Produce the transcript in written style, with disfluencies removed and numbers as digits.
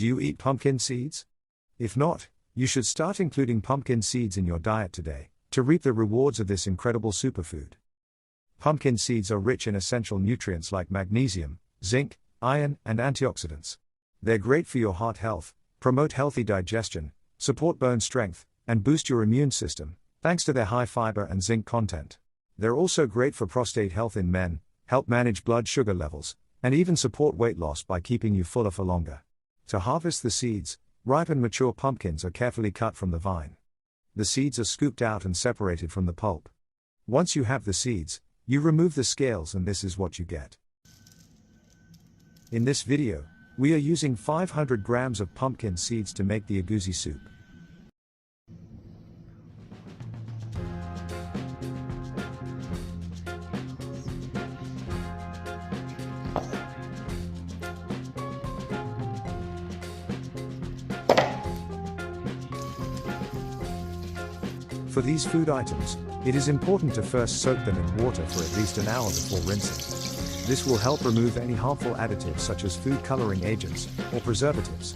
Do you eat pumpkin seeds? If not, you should start including pumpkin seeds in your diet today, to reap the rewards of this incredible superfood. Pumpkin seeds are rich in essential nutrients like magnesium, zinc, iron, and antioxidants. They're great for your heart health, promote healthy digestion, support bone strength, and boost your immune system, thanks to their high fiber and zinc content. They're also great for prostate health in men, help manage blood sugar levels, and even support weight loss by keeping you fuller for longer. To harvest the seeds, ripe and mature pumpkins are carefully cut from the vine. The seeds are scooped out and separated from the pulp. Once you have the seeds, you remove the scales and this is what you get. In this video, we are using 500 grams of pumpkin seeds to make the Egusi soup. For these food items, it is important to first soak them in water for at least an hour before rinsing. This will help remove any harmful additives such as food coloring agents or preservatives.